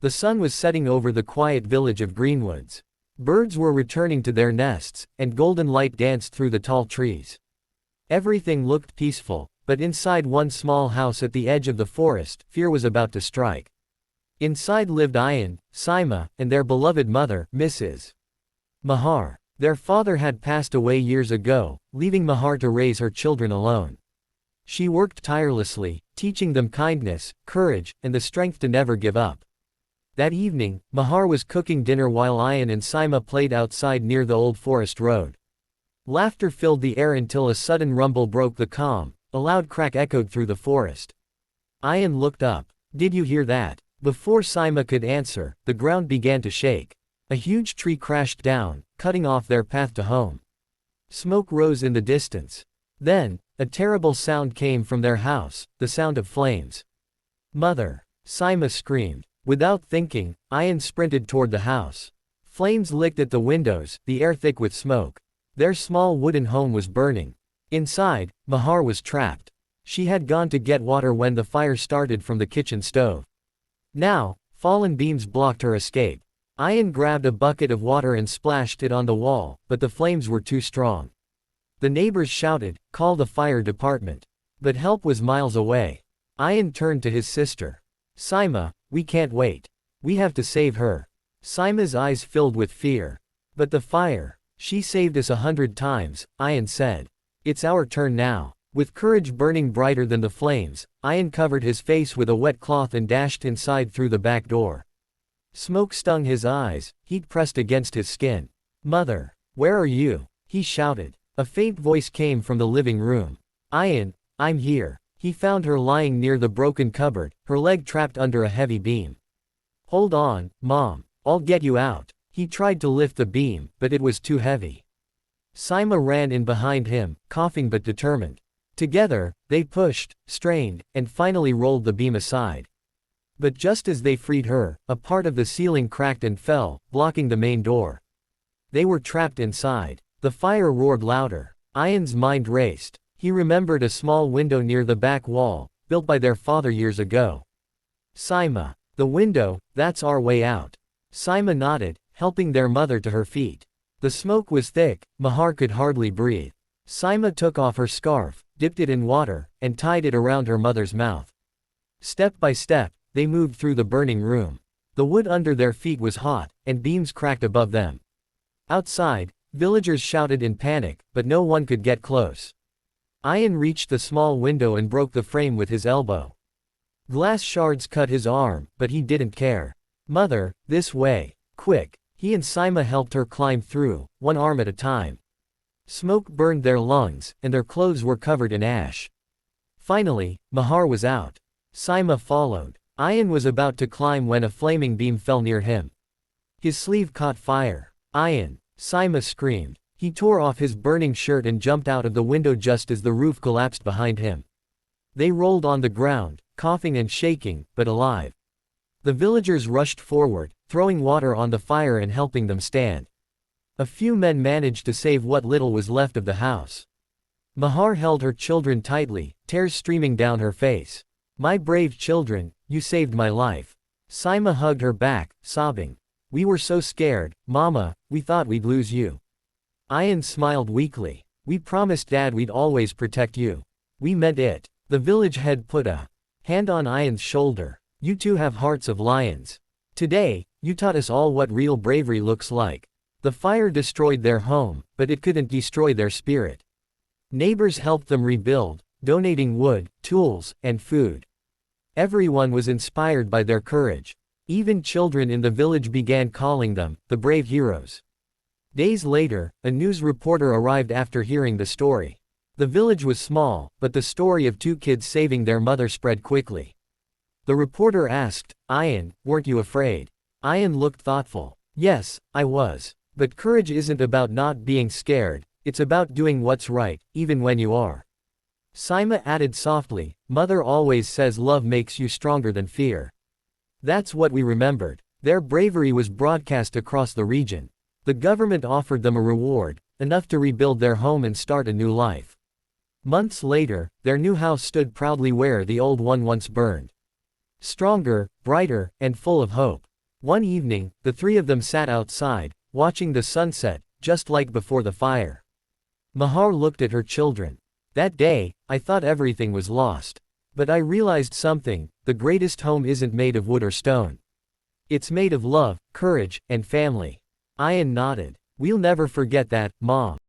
The sun was setting over the quiet village of Greenwoods. Birds were returning to their nests, and golden light danced through the tall trees. Everything looked peaceful, but inside one small house at the edge of the forest, fear was about to strike. Inside lived Ayan, Saima, and their beloved mother, Mrs. Mahar. Their father had passed away years ago, leaving Mahar to raise her children alone. She worked tirelessly, teaching them kindness, courage, and the strength to never give up. That evening, Mahar was cooking dinner while Ayan and Saima played outside near the old forest road. Laughter filled the air until a sudden rumble broke the calm. A loud crack echoed through the forest. Ayan looked up. "Did you hear that?" Before Saima could answer, the ground began to shake. A huge tree crashed down, cutting off their path to home. Smoke rose in the distance. Then, a terrible sound came from their house, the sound of flames. "Mother!" Saima screamed. Without thinking, Ayan sprinted toward the house. Flames licked at the windows, the air thick with smoke. Their small wooden home was burning. Inside, Mahar was trapped. She had gone to get water when the fire started from the kitchen stove. Now, fallen beams blocked her escape. Ayan grabbed a bucket of water and splashed it on the wall, but the flames were too strong. The neighbors shouted, "Call the fire department." But help was miles away. Ayan turned to his sister. "Saima, we can't wait. We have to save her." Saima's eyes filled with fear. "But the fire. She saved us 100 times," Ayan said. "It's our turn now." With courage burning brighter than the flames, Ayan covered his face with a wet cloth and dashed inside through the back door. Smoke stung his eyes, heat pressed against his skin. "Mother, where are you?" he shouted. A faint voice came from the living room. "Ayan, I'm here." He found her lying near the broken cupboard, her leg trapped under a heavy beam. "Hold on, Mom. I'll get you out." He tried to lift the beam, but it was too heavy. Saima ran in behind him, coughing but determined. Together, they pushed, strained, and finally rolled the beam aside. But just as they freed her, a part of the ceiling cracked and fell, blocking the main door. They were trapped inside. The fire roared louder. Ayan's mind raced. He remembered a small window near the back wall, built by their father years ago. "Saima, the window, that's our way out." Saima nodded, helping their mother to her feet. The smoke was thick, Mahar could hardly breathe. Saima took off her scarf, dipped it in water, and tied it around her mother's mouth. Step by step, they moved through the burning room. The wood under their feet was hot, and beams cracked above them. Outside, villagers shouted in panic, but no one could get close. Ayan reached the small window and broke the frame with his elbow. Glass shards cut his arm, but he didn't care. "Mother, this way. Quick." He and Saima helped her climb through, one arm at a time. Smoke burned their lungs, and their clothes were covered in ash. Finally, Mahar was out. Saima followed. Ayan was about to climb when a flaming beam fell near him. His sleeve caught fire. "Ayan!" Saima screamed. He tore off his burning shirt and jumped out of the window just as the roof collapsed behind him. They rolled on the ground, coughing and shaking, but alive. The villagers rushed forward, throwing water on the fire and helping them stand. A few men managed to save what little was left of the house. Mahar held her children tightly, tears streaming down her face. "My brave children, you saved my life." Saima hugged her back, sobbing. "We were so scared, Mama, we thought we'd lose you." Ayan smiled weakly. "We promised Dad we'd always protect you. We meant it." The village head put a hand on Ayan's shoulder. "You two have hearts of lions. Today, you taught us all what real bravery looks like." The fire destroyed their home, but it couldn't destroy their spirit. Neighbors helped them rebuild, donating wood, tools, and food. Everyone was inspired by their courage. Even children in the village began calling them the brave heroes. Days later, a news reporter arrived after hearing the story. The village was small, but the story of two kids saving their mother spread quickly. The reporter asked, "Ayan, weren't you afraid?" Ayan looked thoughtful. "Yes, I was. But courage isn't about not being scared, it's about doing what's right, even when you are." Saima added softly, "Mother always says love makes you stronger than fear." That's what we remembered. Their bravery was broadcast across the region. The government offered them a reward, enough to rebuild their home and start a new life. Months later, their new house stood proudly where the old one once burned. Stronger, brighter, and full of hope. One evening, the three of them sat outside, watching the sunset, just like before the fire. Mahar looked at her children. That day, I thought everything was lost. But I realized something: the greatest home isn't made of wood or stone. It's made of love, courage, and family. Ayan nodded. We'll never forget that, Mom.